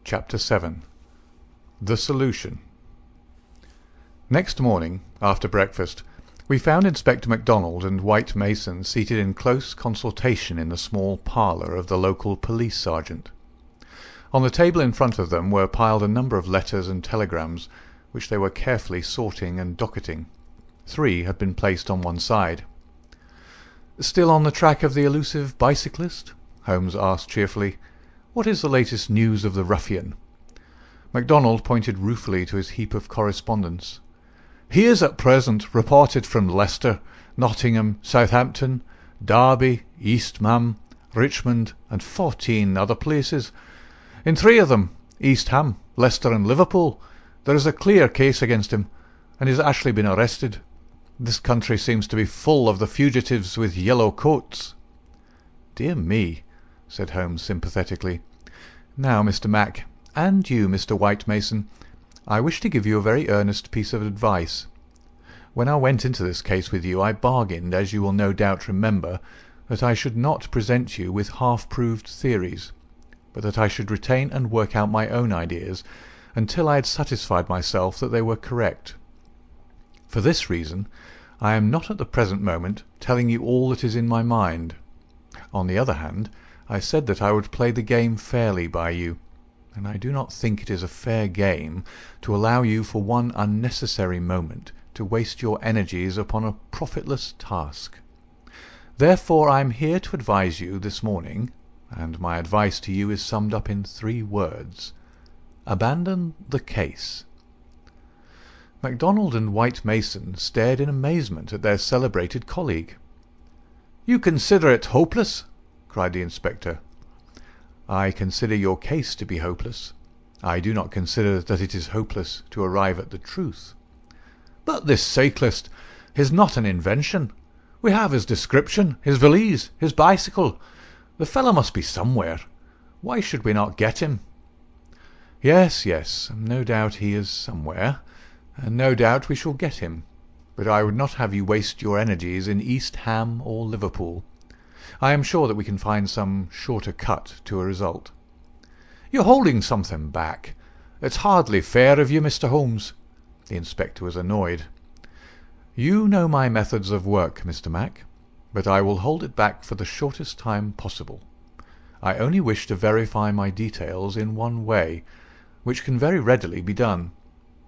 Chapter 7. The Solution. Next morning, after breakfast, we found Inspector MacDonald and White Mason seated in close consultation in the small parlour of the local police sergeant. On the table in front of them were piled a number of letters and telegrams, which they were carefully sorting and docketing. 3 had been placed on one side. "Still on the track of the elusive bicyclist?" Holmes asked cheerfully. "What is the latest news of the ruffian?" MacDonald pointed ruefully to his heap of correspondence. "He is at present reported from Leicester, Nottingham, Southampton, Derby, East Ham, Richmond, and 14 other places. In 3 of them, East Ham, Leicester, and Liverpool, there is a clear case against him, and he has actually been arrested. This country seems to be full of the fugitives with yellow coats." "Dear me," said Holmes sympathetically. "Now, Mr. Mac, and you, Mr. White Mason, I wish to give you a very earnest piece of advice. When I went into this case with you, I bargained, as you will no doubt remember, that I should not present you with half-proved theories, but that I should retain and work out my own ideas until I had satisfied myself that they were correct. For this reason, I am not at the present moment telling you all that is in my mind. On the other hand, I said that I would play the game fairly by you, and I do not think it is a fair game to allow you for one unnecessary moment to waste your energies upon a profitless task. Therefore I am here to advise you this morning, and my advice to you is summed up in 3 words. Abandon the case." MacDonald and White Mason stared in amazement at their celebrated colleague. "You consider it hopeless?" cried the inspector. "I consider your case to be hopeless. I do not consider that it is hopeless to arrive at the truth." "But this cyclist is not an invention. We have his description, his valise, his bicycle. The fellow must be somewhere. Why should we not get him?" Yes, no doubt he is somewhere, and no doubt we shall get him. But I would not have you waste your energies in East Ham or Liverpool. I am sure that we can find some shorter cut to a result." "You're holding something back. It's hardly fair of you, Mr. Holmes." The inspector was annoyed. "You know my methods of work, Mr. Mac, but I will hold it back for the shortest time possible. I only wish to verify my details in one way, which can very readily be done,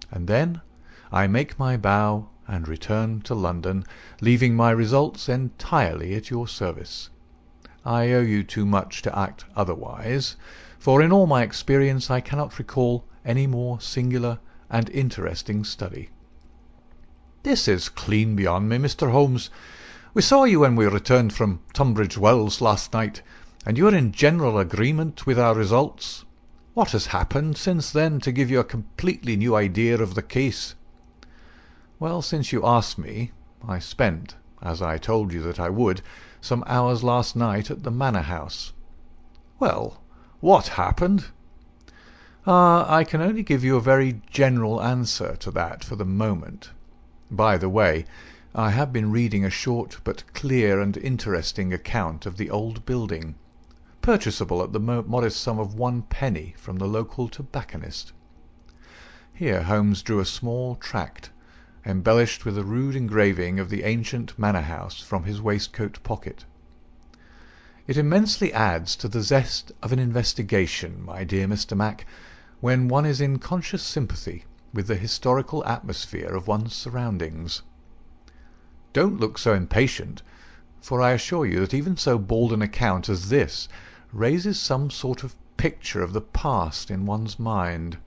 and then I make my bow and return to London, leaving my results entirely at your service. I owe you too much to act otherwise, for in all my experience I cannot recall any more singular and interesting study." "This is clean beyond me, Mr. Holmes. We saw you when we returned from Tunbridge Wells last night, and you are in general agreement with our results. What has happened since then to give you a completely new idea of the case?" "Well, since you ask me, I spent, as I told you that I would, some hours last night at the manor house." "Well, what happened?" I can only give you a very general answer to that for the moment. By the way, I have been reading a short but clear and interesting account of the old building, purchasable at the modest sum of 1 penny from the local tobacconist. Here Holmes drew a small tract, embellished with a rude engraving of the ancient manor house, from his waistcoat pocket. "It immensely adds to the zest of an investigation, my dear Mr. Mac, when one is in conscious sympathy with the historical atmosphere of one's surroundings. Don't look so impatient, for I assure you that even so bald an account as this raises some sort of picture of the past in one's mind.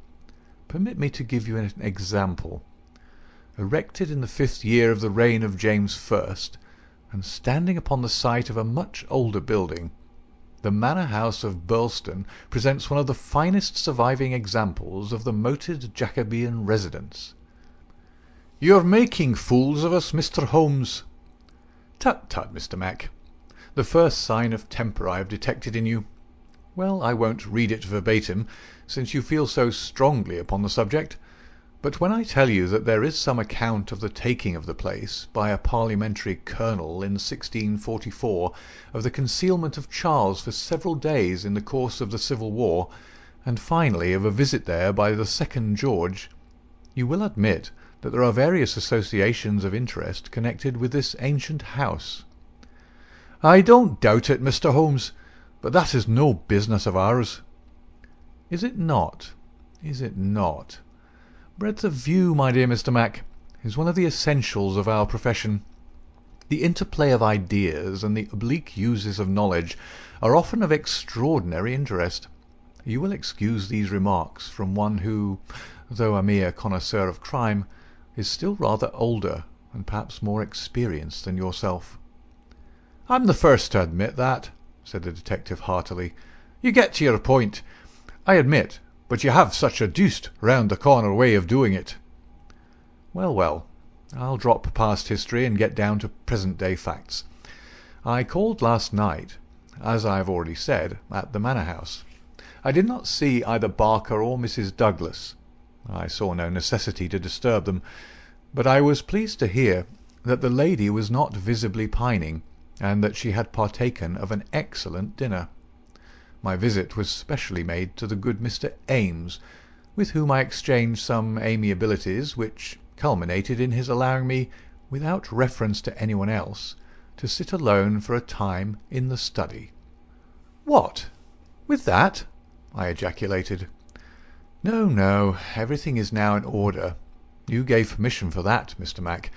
Permit me to give you an example. Erected in the 5th year of the reign of James I, and standing upon the site of a much older building, the manor house of Burleston presents one of the finest surviving examples of the moated Jacobean residence." "You're making fools of us, Mr. Holmes." "Tut, tut, Mr. Mac. The first sign of temper I have detected in you. Well, I won't read it verbatim, since you feel so strongly upon the subject, but when I tell you that there is some account of the taking of the place by a parliamentary colonel in 1644, of the concealment of Charles for several days in the course of the Civil War, and finally of a visit there by the second George, you will admit that there are various associations of interest connected with this ancient house." "I don't doubt it, Mr. Holmes, but that is no business of ours." "Is it not? Is it not? Breadth of view, my dear Mr. Mac, is one of the essentials of our profession. The interplay of ideas and the oblique uses of knowledge are often of extraordinary interest. You will excuse these remarks from one who, though a mere connoisseur of crime, is still rather older and perhaps more experienced than yourself." "I'm the first to admit that," said the detective heartily. "You get to your point, I admit, but you have such a deuced round-the-corner way of doing it." "Well, well, I'll drop past history and get down to present-day facts. I called last night, as I have already said, at the manor house. I did not see either Barker or Mrs. Douglas. I saw no necessity to disturb them, but I was pleased to hear that the lady was not visibly pining, and that she had partaken of an excellent dinner. My visit was specially made to the good Mr. Ames, with whom I exchanged some amiabilities which culminated in his allowing me, without reference to anyone else, to sit alone for a time in the study." "What? With that?" I ejaculated. "No, no, everything is now in order. You gave permission for that, Mr. Mac.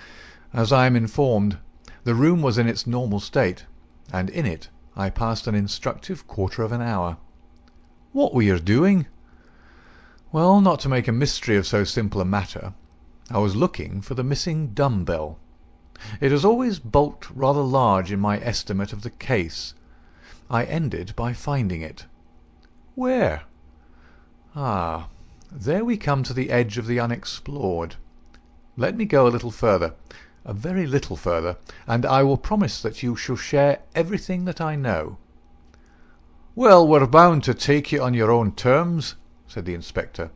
As I am informed, the room was in its normal state, and in it I passed an instructive quarter of an hour." "What were you doing?" "Well, not to make a mystery of so simple a matter, I was looking for the missing dumb-bell. It has always bulked rather large in my estimate of the case. I ended by finding it." "Where?" "Ah, there we come to the edge of the unexplored. Let me go a little further, a very little further, and I will promise that you shall share everything that I know." "Well, we're bound to take you on your own terms," said the inspector.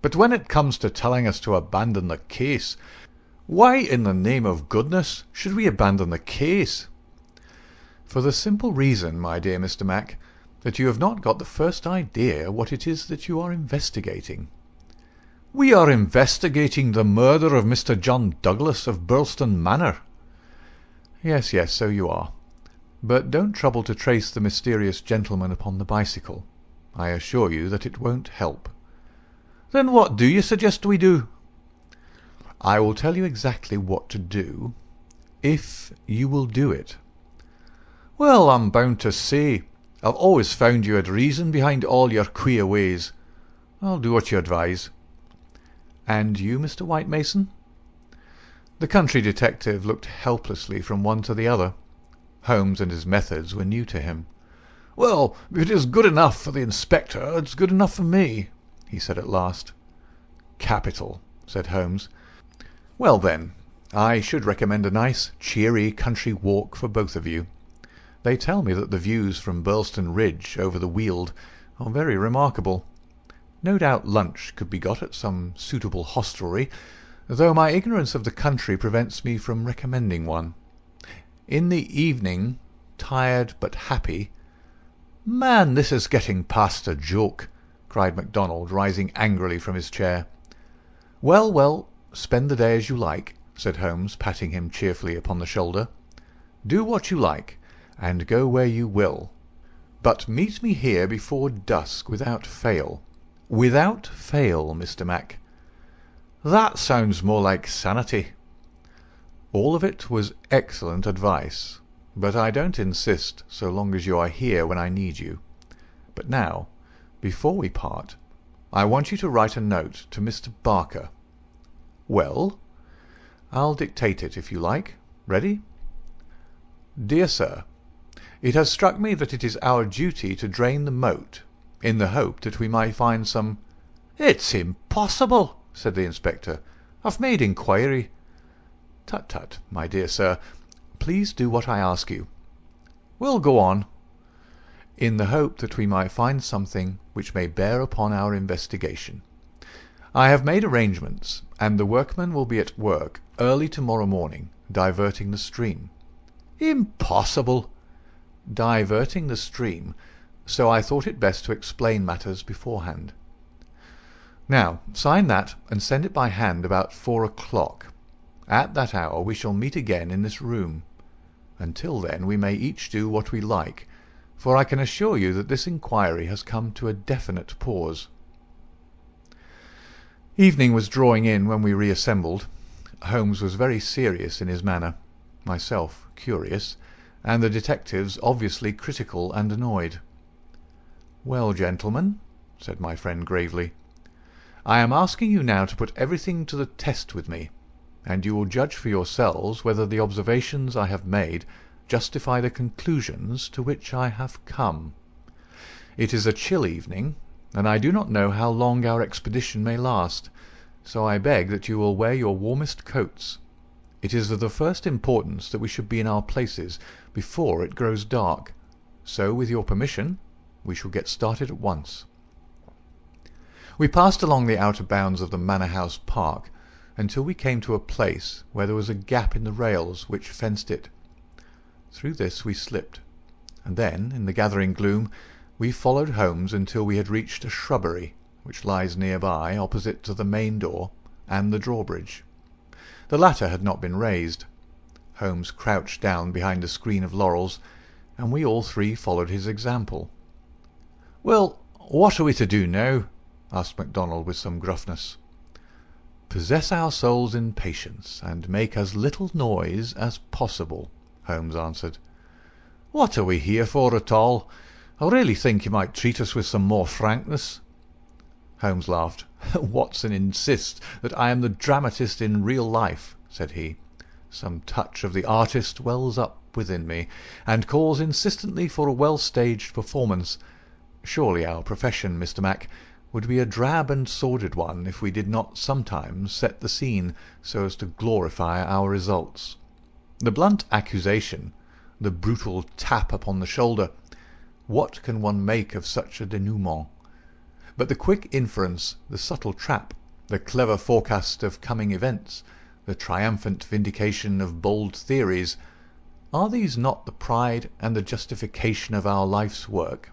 "But when it comes to telling us to abandon the case, why in the name of goodness should we abandon the case?" "For the simple reason, my dear Mr. Mac, that you have not got the first idea what it is that you are investigating." "We are investigating the murder of Mr. John Douglas of Burleston Manor." "Yes, yes, so you are. But don't trouble to trace the mysterious gentleman upon the bicycle. I assure you that it won't help." "Then what do you suggest we do?" "I will tell you exactly what to do, if you will do it." "Well, I'm bound to say, I've always found you had reason behind all your queer ways. I'll do what you advise." "And you, Mr. White Mason?" The country detective looked helplessly from one to the other. Holmes and his methods were new to him. "Well, if it is good enough for the inspector, it's good enough for me," he said at last. "Capital," said Holmes. "Well then, I should recommend a nice, cheery country walk for both of you. They tell me that the views from Burleston Ridge over the Weald are very remarkable. No doubt lunch could be got at some suitable hostelry, though my ignorance of the country prevents me from recommending one. In the evening, tired but happy—" "Man, this is getting past a joke," cried MacDonald, rising angrily from his chair. "Well, well, spend the day as you like," said Holmes, patting him cheerfully upon the shoulder. "Do what you like, and go where you will. But meet me here before dusk without fail. Without fail, Mr. Mac." "That sounds more like sanity." "All of it was excellent advice, but I don't insist so long as you are here when I need you. But now, before we part, I want you to write a note to Mr. Barker." "Well?" "I'll dictate it if you like. Ready? Dear Sir, it has struck me that it is our duty to drain the moat, in the hope that we may find some—" "It's impossible," said the inspector. "I've made inquiry." "Tut, tut, my dear sir. Please do what I ask you." "Well, go on." "In the hope that we may find something which may bear upon our investigation. I have made arrangements, and the workmen will be at work early tomorrow morning, diverting the stream." "Impossible." "Diverting the stream so I thought it best to explain matters beforehand. Now, sign that and send it by hand about 4 o'clock. At that hour we shall meet again in this room. Until then we may each do what we like, for I can assure you that this inquiry has come to a definite pause." Evening was drawing in when we reassembled. Holmes was very serious in his manner, myself curious, and the detectives obviously critical and annoyed. "Well, gentlemen," said my friend gravely, "I am asking you now to put everything to the test with me, and you will judge for yourselves whether the observations I have made justify the conclusions to which I have come. It is a chill evening, and I do not know how long our expedition may last, so I beg that you will wear your warmest coats. It is of the first importance that we should be in our places before it grows dark, so with your permission we shall get started at once." We passed along the outer bounds of the Manor House Park until we came to a place where there was a gap in the rails which fenced it. Through this we slipped, and then, in the gathering gloom, we followed Holmes until we had reached a shrubbery which lies nearby, opposite to the main door and the drawbridge. The latter had not been raised. Holmes crouched down behind a screen of laurels, and we all three followed his example. "Well, what are we to do now?" asked MacDonald with some gruffness. "Possess our souls in patience, and make as little noise as possible," Holmes answered. "What are we here for at all? I really think you might treat us with some more frankness." Holmes laughed. "Watson insists that I am the dramatist in real life," said he. "Some touch of the artist wells up within me, and calls insistently for a well-staged performance. Surely our profession, Mr. Mac, would be a drab and sordid one if we did not sometimes set the scene so as to glorify our results. The blunt accusation, the brutal tap upon the shoulder, what can one make of such a denouement? But the quick inference, the subtle trap, the clever forecast of coming events, the triumphant vindication of bold theories, are these not the pride and the justification of our life's work?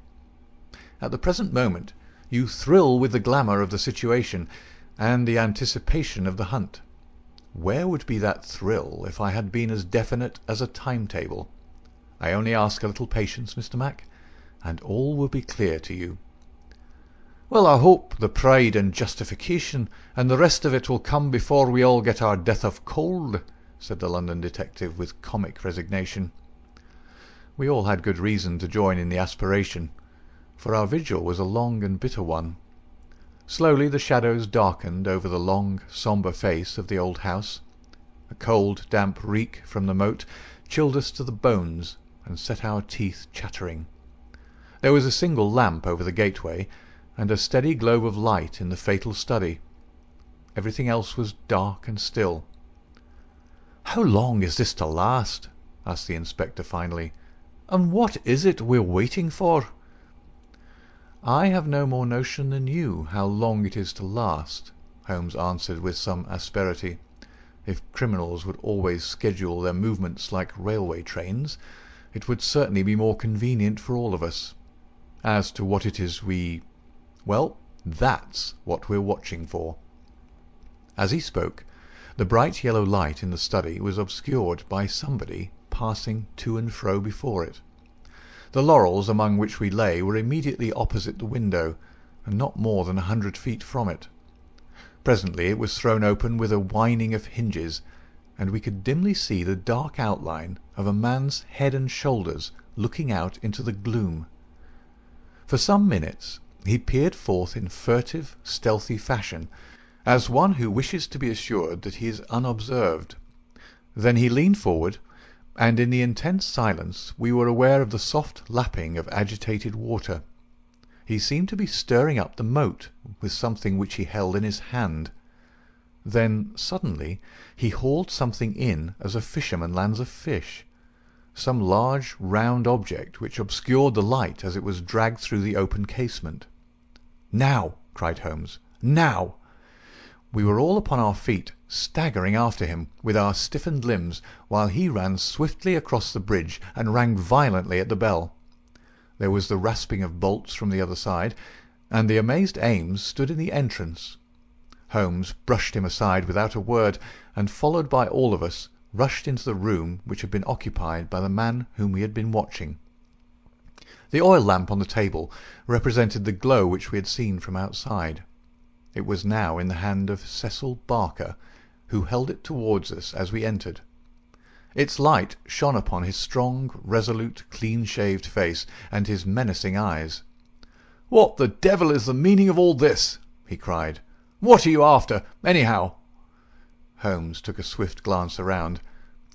At the present moment you thrill with the glamour of the situation and the anticipation of the hunt. Where would be that thrill if I had been as definite as a timetable? I only ask a little patience, Mr. Mac, and all will be clear to you." "Well, I hope the pride and justification and the rest of it will come before we all get our death of cold," said the London detective with comic resignation. We all had good reason to join in the aspiration, for our vigil was a long and bitter one. Slowly the shadows darkened over the long, sombre face of the old house. A cold, damp reek from the moat chilled us to the bones and set our teeth chattering. There was a single lamp over the gateway, and a steady globe of light in the fatal study. Everything else was dark and still. "How long is this to last?" asked the inspector finally. "And what is it we're waiting for?" "I have no more notion than you how long it is to last," Holmes answered with some asperity. "If criminals would always schedule their movements like railway trains, it would certainly be more convenient for all of us. As to what it is well, that's what we're watching for." As he spoke, the bright yellow light in the study was obscured by somebody passing to and fro before it. The laurels among which we lay were immediately opposite the window, and not more than 100 feet from it. Presently it was thrown open with a whining of hinges, and we could dimly see the dark outline of a man's head and shoulders looking out into the gloom. For some minutes he peered forth in furtive, stealthy fashion, as one who wishes to be assured that he is unobserved. Then he leaned forward, and in the intense silence we were aware of the soft lapping of agitated water. He seemed to be stirring up the moat with something which he held in his hand. Then suddenly he hauled something in as a fisherman lands a fish, some large round object which obscured the light as it was dragged through the open casement. "Now!" cried Holmes. "Now!" We were all upon our feet, staggering after him with our stiffened limbs, while he ran swiftly across the bridge and rang violently at the bell. There was the rasping of bolts from the other side, and the amazed Ames stood in the entrance. Holmes brushed him aside without a word, and, followed by all of us, rushed into the room which had been occupied by the man whom we had been watching. The oil lamp on the table represented the glow which we had seen from outside. It was now in the hand of Cecil Barker, who held it towards us as we entered. Its light shone upon his strong, resolute, clean-shaved face and his menacing eyes. "What the devil is the meaning of all this?" he cried. "What are you after, anyhow?" Holmes took a swift glance around,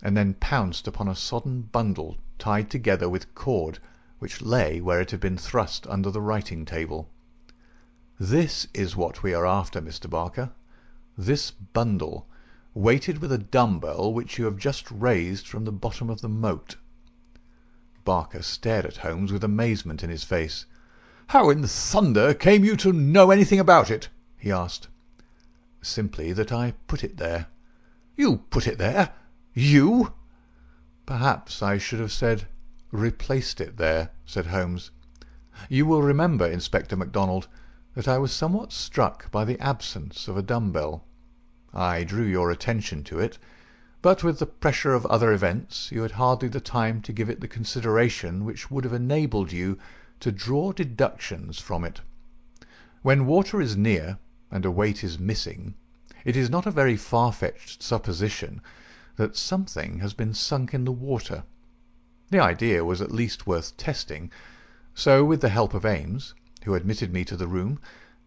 and then pounced upon a sodden bundle tied together with cord, which lay where it had been thrust under the writing-table. "This is what we are after, Mr. Barker. This bundle, weighted with a dumbbell which you have just raised from the bottom of the moat." Barker stared at Holmes with amazement in his face. "How in thunder came you to know anything about it?" he asked. "Simply that I put it there." "You put it there? You?" "Perhaps I should have said replaced it there," said Holmes. "You will remember, Inspector MacDonald, that I was somewhat struck by the absence of a dumbbell. I drew your attention to it, but with the pressure of other events you had hardly the time to give it the consideration which would have enabled you to draw deductions from it. When water is near and a weight is missing, it is not a very far-fetched supposition that something has been sunk in the water. The idea was at least worth testing, so with the help of Ames, who admitted me to the room,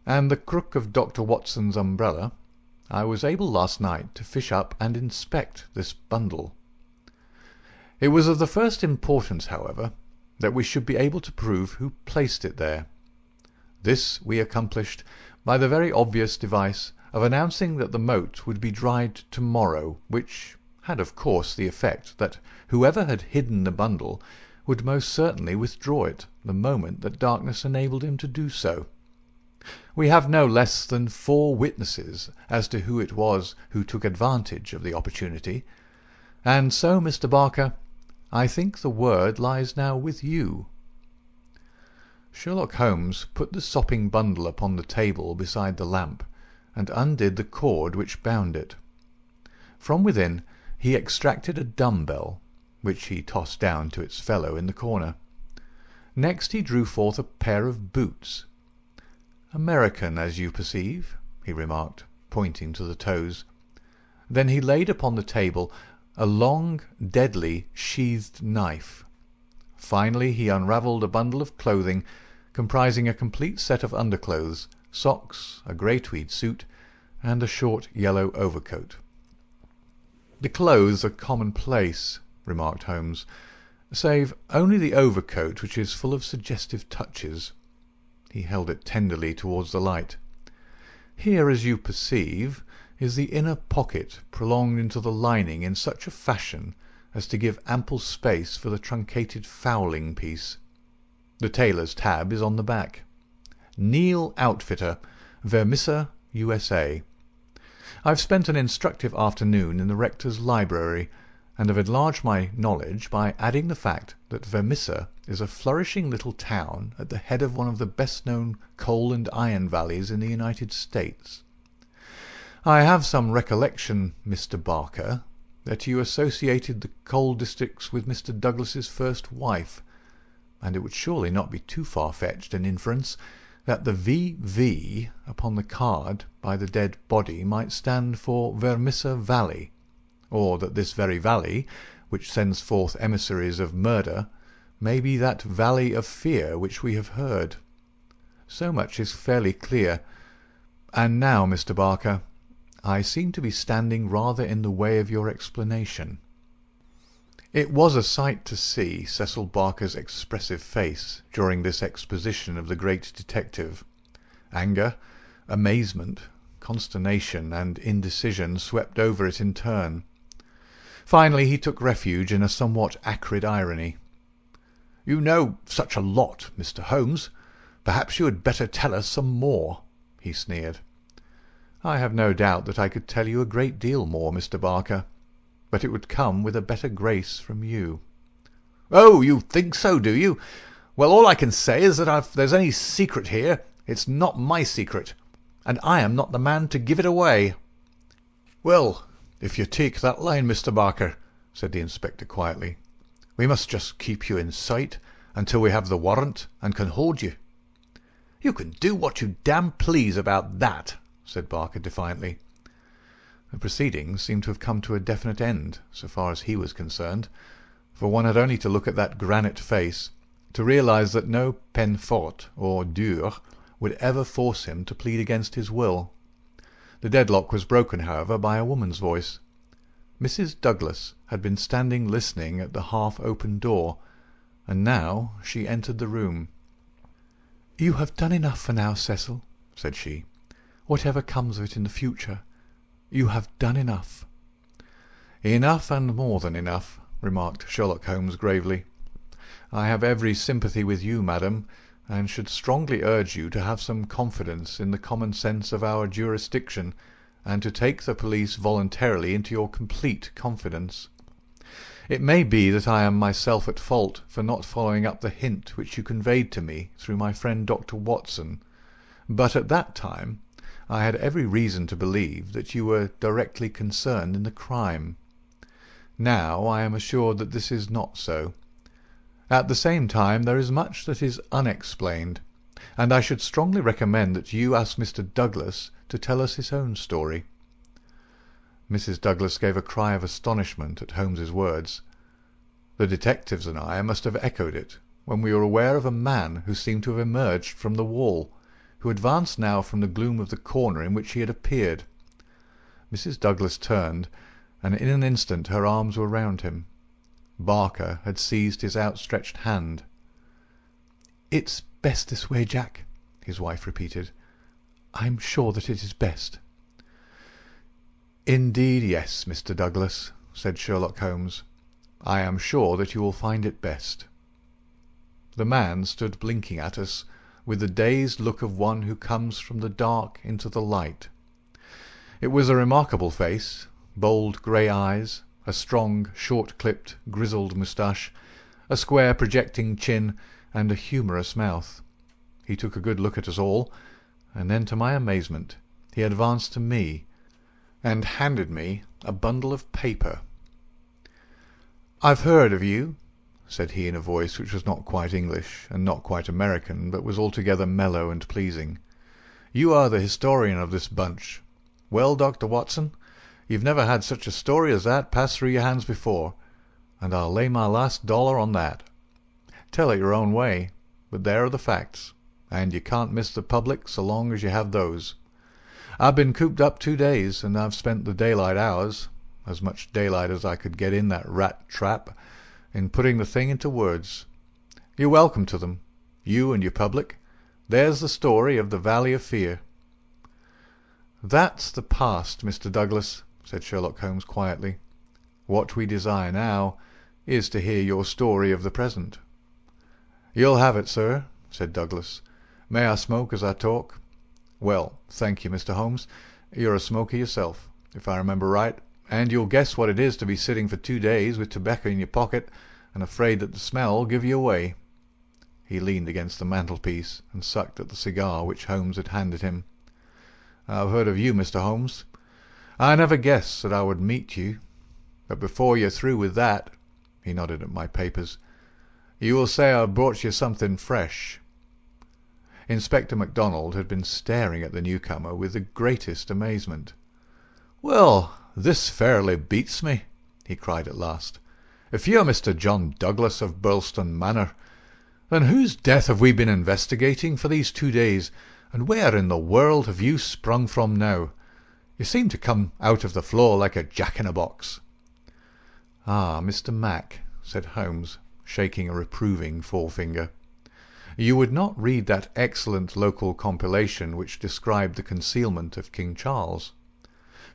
and the crook of Dr. Watson's umbrella, I was able last night to fish up and inspect this bundle. It was of the first importance, however, that we should be able to prove who placed it there. This we accomplished by the very obvious device of announcing that the moat would be dried tomorrow, which had of course the effect that whoever had hidden the bundle would most certainly withdraw it the moment that darkness enabled him to do so. We have no less than 4 witnesses as to who it was who took advantage of the opportunity, and so, Mr. Barker, I think the word lies now with you." Sherlock Holmes put the sopping bundle upon the table beside the lamp, and undid the cord which bound it. From within he extracted a dumbbell, which he tossed down to its fellow in the corner. Next he drew forth a pair of boots. "American, as you perceive," he remarked, pointing to the toes. Then he laid upon the table a long, deadly, sheathed knife. Finally he unravelled a bundle of clothing comprising a complete set of underclothes, socks, a grey tweed suit, and a short yellow overcoat. "The clothes are commonplace," remarked Holmes, "save only the overcoat, which is full of suggestive touches." He held it tenderly towards the light. "Here, as you perceive, is the inner pocket prolonged into the lining in such a fashion as to give ample space for the truncated fowling piece. The tailor's tab is on the back. Neil Outfitter, Vermissa, USA. I've spent an instructive afternoon in the rector's library, and have enlarged my knowledge by adding the fact that Vermissa is a flourishing little town at the head of one of the best-known coal and iron valleys in the United States. I have some recollection, Mr. Barker, that you associated the coal districts with Mr. Douglas's first wife, and it would surely not be too far-fetched an inference that the V.V. upon the card by the dead body might stand for Vermissa Valley, or that this very valley, which sends forth emissaries of murder, may be that valley of fear which we have heard. So much is fairly clear. And now, Mr. Barker, I seem to be standing rather in the way of your explanation." It was a sight to see Cecil Barker's expressive face during this exposition of the great detective. Anger, amazement, consternation, and indecision swept over it in turn. Finally he took refuge in a somewhat acrid irony. "You know such a lot, Mr. Holmes. Perhaps you had better tell us some more," he sneered. "I have no doubt that I could tell you a great deal more, Mr. Barker, but it would come with a better grace from you." "Oh, you think so, do you? Well, all I can say is that if there's any secret here, it's not my secret, and I am not the man to give it away." "Well, if you take that line, Mr. Barker," said the inspector quietly, "we must just keep you in sight until we have the warrant and can hold you." "You can do what you damn please about that," said Barker defiantly. The proceedings seemed to have come to a definite end, so far as he was concerned, for one had only to look at that granite face to realize that no peine forte or dure would ever force him to plead against his will. The deadlock was broken, however, by a woman's voice. Mrs. Douglas had been standing listening at the half-open door, and now she entered the room. "You have done enough for now, Cecil," said she. "Whatever comes of it in the future, you have done enough." "Enough and more than enough," remarked Sherlock Holmes gravely. "I have every sympathy with you, madam, and should strongly urge you to have some confidence in the common sense of our jurisdiction, and to take the police voluntarily into your complete confidence. It may be that I am myself at fault for not following up the hint which you conveyed to me through my friend Dr. Watson, but at that time I had every reason to believe that you were directly concerned in the crime. Now I am assured that this is not so. At the same time there is much that is unexplained, and I should strongly recommend that you ask Mr. Douglas to tell us his own story." Mrs. Douglas gave a cry of astonishment at Holmes's words. The detectives and I must have echoed it when we were aware of a man who seemed to have emerged from the wall, who advanced now from the gloom of the corner in which he had appeared. Mrs. Douglas turned, and in an instant her arms were round him. Barker had seized his outstretched hand. "It's best this way, Jack," his wife repeated. "I'm sure that it is best." "Indeed, yes, Mr. Douglas," said Sherlock Holmes. "I am sure that you will find it best." The man stood blinking at us with the dazed look of one who comes from the dark into the light. It was a remarkable face, bold grey eyes, a strong, short-clipped, grizzled moustache, a square projecting chin, and a humorous mouth. He took a good look at us all, and then, to my amazement, he advanced to me and handed me a bundle of paper. "I've heard of you," said he in a voice which was not quite English and not quite American, but was altogether mellow and pleasing. "You are the historian of this bunch. Well, Dr. Watson, you've never had such a story as that pass through your hands before, and I'll lay my last dollar on that. Tell it your own way, but there are the facts, and you can't miss the public so long as you have those. I've been cooped up 2 days, and I've spent the daylight hours, as much daylight as I could get in that rat trap, in putting the thing into words. You're welcome to them, you and your public. There's the story of the Valley of Fear." "That's the past, Mr. Douglas," said Sherlock Holmes quietly. "What we desire now is to hear your story of the present." "You'll have it, sir," said Douglas. "May I smoke as I talk?" "Well, thank you, Mr. Holmes. You're a smoker yourself, if I remember right, and you'll guess what it is to be sitting for 2 days with tobacco in your pocket and afraid that the smell will give you away." He leaned against the mantelpiece and sucked at the cigar which Holmes had handed him. "I've heard of you, Mr. Holmes. I never guessed that I would meet you. But before you're through with that," he nodded at my papers, "you will say I've brought you something fresh." Inspector MacDonald had been staring at the newcomer with the greatest amazement. "Well, this fairly beats me," he cried at last. "If you're Mr. John Douglas of Burlstone Manor, then whose death have we been investigating for these 2 days, and where in the world have you sprung from now? You seem to come out of the floor like a jack-in-a-box." "Ah, Mr. Mac," said Holmes, shaking a reproving forefinger, "you would not read that excellent local compilation which described the concealment of King Charles.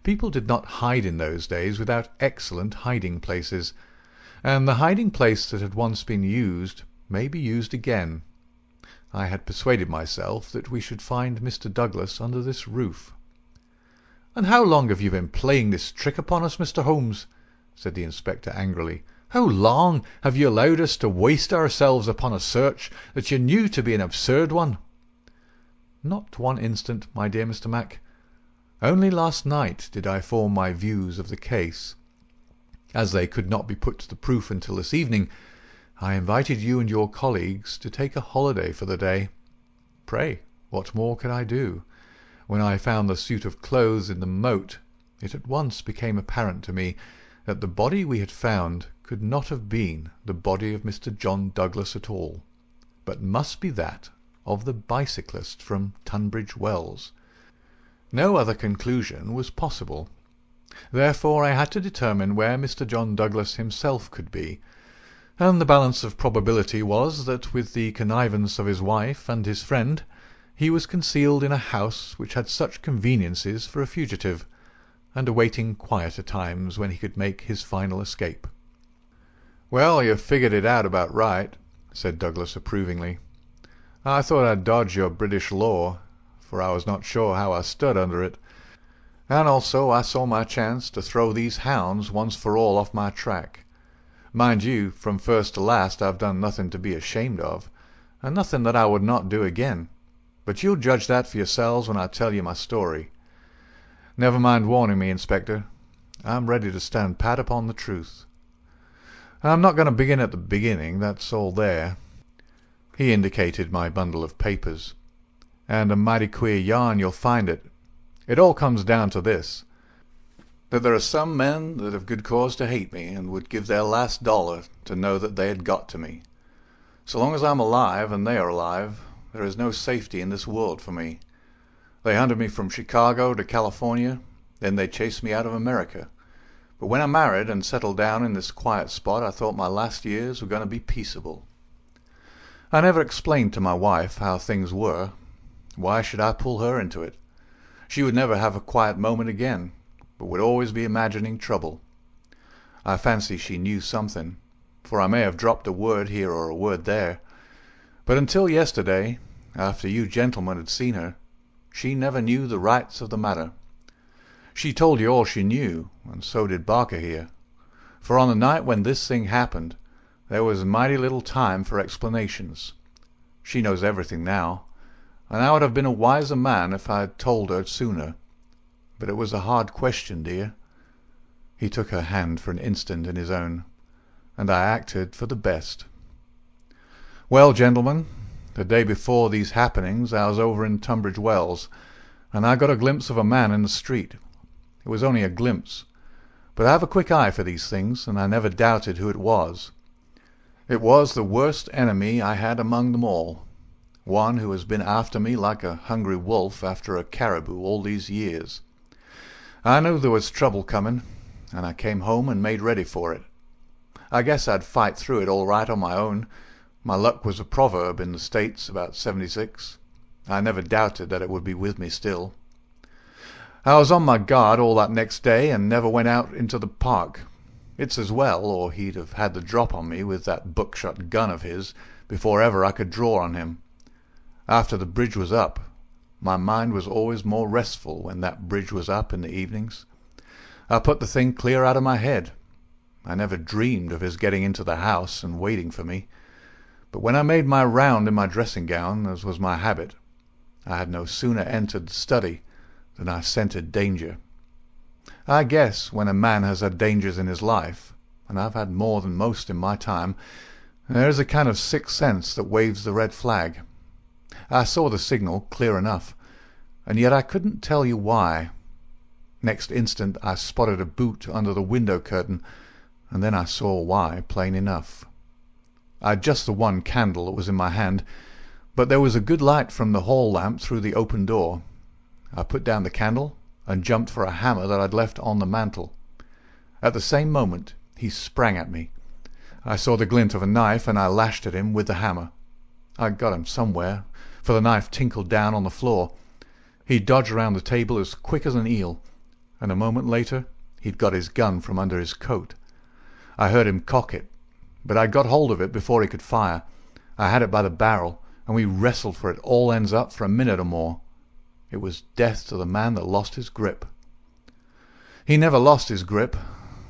People did not hide in those days without excellent hiding-places, and the hiding-place that had once been used may be used again. I had persuaded myself that we should find Mr. Douglas under this roof." "And how long have you been playing this trick upon us, Mr. Holmes?" said the inspector angrily. How long have you allowed us to waste ourselves upon a search that you knew to be an absurd one?" "Not one instant, my dear Mr. Mac. Only last night did I form my views of the case. As they could not be put to the proof until this evening, I invited you and your colleagues to take a holiday for the day. Pray, what more could I do? When I found the suit of clothes in the moat, it at once became apparent to me that the body we had found could not have been the body of Mr. John Douglas at all, but must be that of the bicyclist from Tunbridge Wells. No other conclusion was possible. Therefore I had to determine where Mr. John Douglas himself could be, and the balance of probability was that with the connivance of his wife and his friend he was concealed in a house which had such conveniences for a fugitive, and awaiting quieter times when he could make his final escape. "Well, you've figured it out about right," said Douglas approvingly. "I thought I'd dodge your British law, for I was not sure how I stood under it. And also I saw my chance to throw these hounds once for all off my track. Mind you, from first to last I've done nothing to be ashamed of, and nothing that I would not do again. But you'll judge that for yourselves when I tell you my story. Never mind warning me, Inspector. I'm ready to stand pat upon the truth. I'm not going to begin at the beginning, that's all there." He indicated my bundle of papers. "And a mighty queer yarn you'll find it. It all comes down to this, that there are some men that have good cause to hate me and would give their last dollar to know that they had got to me. So long as I'm alive and they are alive, there is no safety in this world for me. They hunted me from Chicago to California, then they chased me out of America. But when I married and settled down in this quiet spot, I thought my last years were going to be peaceable. I never explained to my wife how things were. Why should I pull her into it? She would never have a quiet moment again, but would always be imagining trouble. I fancy she knew something, for I may have dropped a word here or a word there. But until yesterday, after you gentlemen had seen her, she never knew the rights of the matter. She told you all she knew, and so did Barker here. For on the night when this thing happened, there was mighty little time for explanations. She knows everything now, and I would have been a wiser man if I had told her sooner. But it was a hard question, dear." He took her hand for an instant in his own, and I acted for the best. "Well, gentlemen, the day before these happenings I was over in Tunbridge Wells, and I got a glimpse of a man in the street. It was only a glimpse, but I have a quick eye for these things, and I never doubted who it was. It was the worst enemy I had among them all, one who has been after me like a hungry wolf after a caribou all these years. I knew there was trouble coming, and I came home and made ready for it. I guess I'd fight through it all right on my own. My luck was a proverb in the States about '76. I never doubted that it would be with me still. I was on my guard all that next day and never went out into the park. It's as well, or he'd have had the drop on me with that buckshot gun of his before ever I could draw on him. After the bridge was up, my mind was always more restful when that bridge was up in the evenings. I put the thing clear out of my head. I never dreamed of his getting into the house and waiting for me. But when I made my round in my dressing gown, as was my habit, I had no sooner entered the study than I scented danger. I guess when a man has had dangers in his life, and I've had more than most in my time, there is a kind of sixth sense that waves the red flag. I saw the signal clear enough, and yet I couldn't tell you why. Next instant I spotted a boot under the window curtain, and then I saw why plain enough. I'd just the one candle that was in my hand, but there was a good light from the hall lamp through the open door. I put down the candle and jumped for a hammer that I'd left on the mantel. At the same moment he sprang at me. I saw the glint of a knife, and I lashed at him with the hammer. I got him somewhere, for the knife tinkled down on the floor. He dodged around the table as quick as an eel, and a moment later he'd got his gun from under his coat. I heard him cock it, but I'd got hold of it before he could fire. I had it by the barrel, and we wrestled for it all ends up for a minute or more. It was death to the man that lost his grip. He never lost his grip,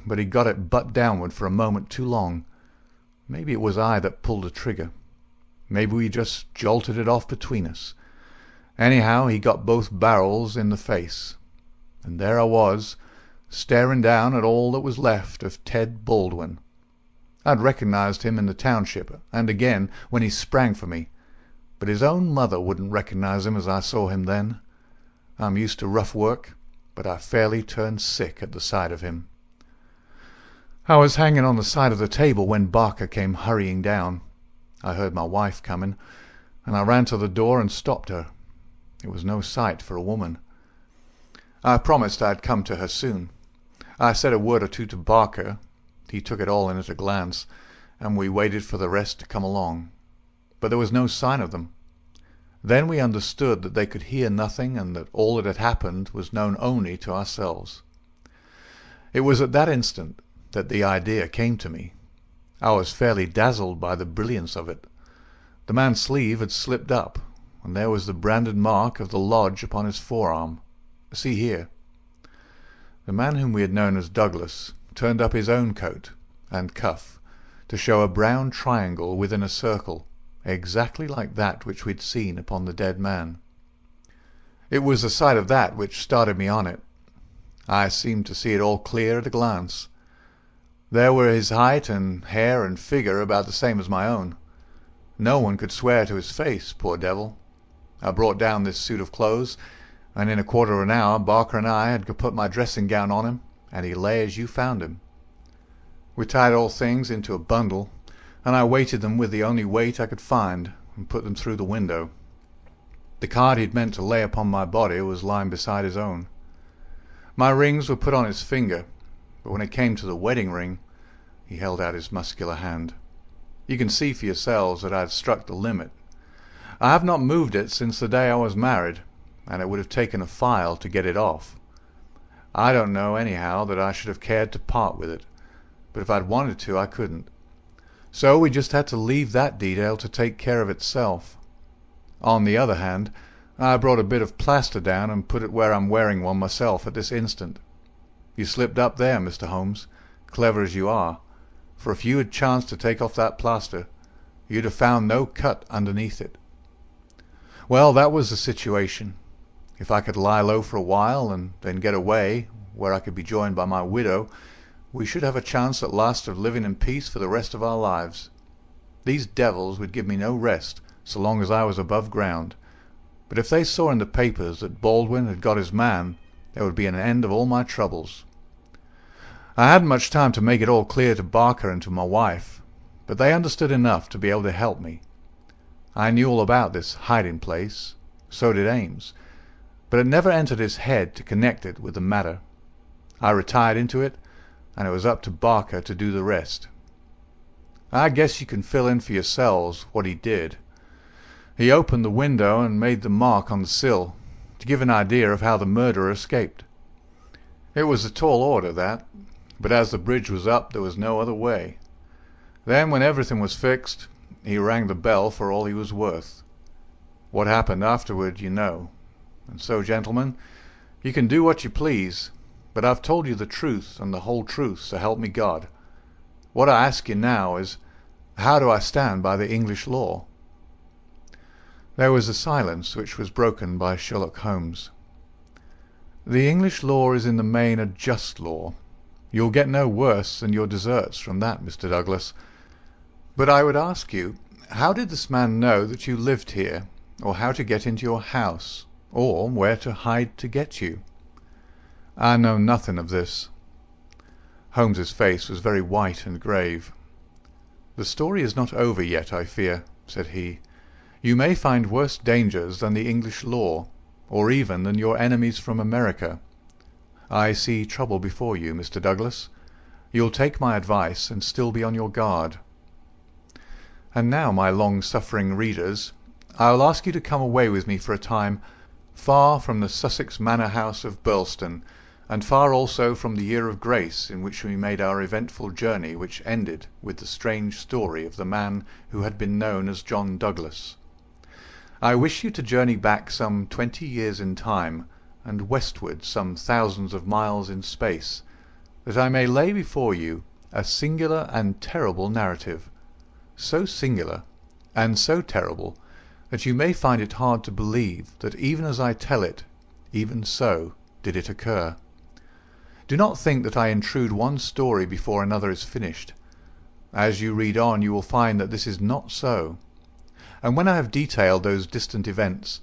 but he got it butt downward for a moment too long. Maybe it was I that pulled the trigger. Maybe we just jolted it off between us. Anyhow, he got both barrels in the face. And there I was, staring down at all that was left of Ted Baldwin. I'd recognized him in the township, and again when he sprang for me, but his own mother wouldn't recognize him as I saw him then. I'm used to rough work, but I fairly turned sick at the sight of him. I was hanging on the side of the table when Barker came hurrying down. I heard my wife coming, and I ran to the door and stopped her. It was no sight for a woman. I promised I'd come to her soon. I said a word or two to Barker. He took it all in at a glance, and we waited for the rest to come along. But there was no sign of them. Then we understood that they could hear nothing, and that all that had happened was known only to ourselves. It was at that instant that the idea came to me. I was fairly dazzled by the brilliance of it. The man's sleeve had slipped up, and there was the branded mark of the lodge upon his forearm. See here. The man whom we had known as Douglas turned up his own coat and cuff to show a brown triangle within a circle, exactly like that which we'd seen upon the dead man. It was the sight of that which started me on it. I seemed to see it all clear at a glance. There were his height and hair and figure about the same as my own. No one could swear to his face, poor devil. I brought down this suit of clothes, and in a quarter of an hour Barker and I had put my dressing gown on him, and he lay as you found him. We tied all things into a bundle, and I weighted them with the only weight I could find, and put them through the window. The card he'd meant to lay upon my body was lying beside his own. My rings were put on his finger, but when it came to the wedding ring, he held out his muscular hand. You can see for yourselves that I had struck the limit. I have not moved it since the day I was married, and it would have taken a file to get it off. I don't know, anyhow, that I should have cared to part with it, but if I'd wanted to, I couldn't. So we just had to leave that detail to take care of itself. On the other hand, I brought a bit of plaster down and put it where I'm wearing one myself at this instant. You slipped up there, Mr. Holmes, clever as you are, for if you had chanced to take off that plaster, you'd have found no cut underneath it. Well, that was the situation. If I could lie low for a while and then get away, where I could be joined by my widow, we should have a chance at last of living in peace for the rest of our lives. These devils would give me no rest so long as I was above ground, but if they saw in the papers that Baldwin had got his man, there would be an end of all my troubles. I hadn't much time to make it all clear to Barker and to my wife, but they understood enough to be able to help me. I knew all about this hiding place, so did Ames, but it never entered his head to connect it with the matter. I retired into it, and it was up to Barker to do the rest. I guess you can fill in for yourselves what he did. He opened the window and made the mark on the sill, to give an idea of how the murderer escaped. It was a tall order, that, but as the bridge was up there was no other way. Then, when everything was fixed, he rang the bell for all he was worth. What happened afterward you know. And so, gentlemen, you can do what you please, but I've told you the truth and the whole truth, so help me God. What I ask you now is, how do I stand by the English law? There was a silence which was broken by Sherlock Holmes. The English law is in the main a just law. You'll get no worse than your deserts from that, Mr. Douglas. But I would ask you, how did this man know that you lived here, or how to get into your house, or where to hide to get you? I know nothing of this. Holmes's face was very white and grave. The story is not over yet, I fear, said he. You may find worse dangers than the English law, or even than your enemies from America. I see trouble before you, Mr. Douglas. You'll take my advice and still be on your guard. And now, my long-suffering readers, I'll ask you to come away with me for a time, far from the Sussex manor house of Burleston, and far also from the year of grace in which we made our eventful journey, which ended with the strange story of the man who had been known as John Douglas. I wish you to journey back some 20 years in time, and westward some thousands of miles in space, that I may lay before you a singular and terrible narrative, so singular and so terrible that you may find it hard to believe that even as I tell it, even so did it occur. Do not think that I intrude one story before another is finished. As you read on, you will find that this is not so. And when I have detailed those distant events,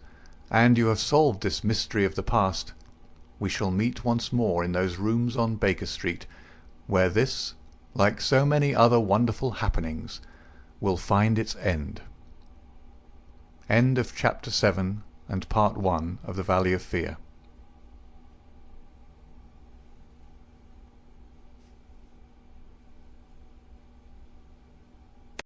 and you have solved this mystery of the past, we shall meet once more in those rooms on Baker Street, where this, like so many other wonderful happenings, will find its end. End of Chapter 7 and Part 1 of The Valley of Fear.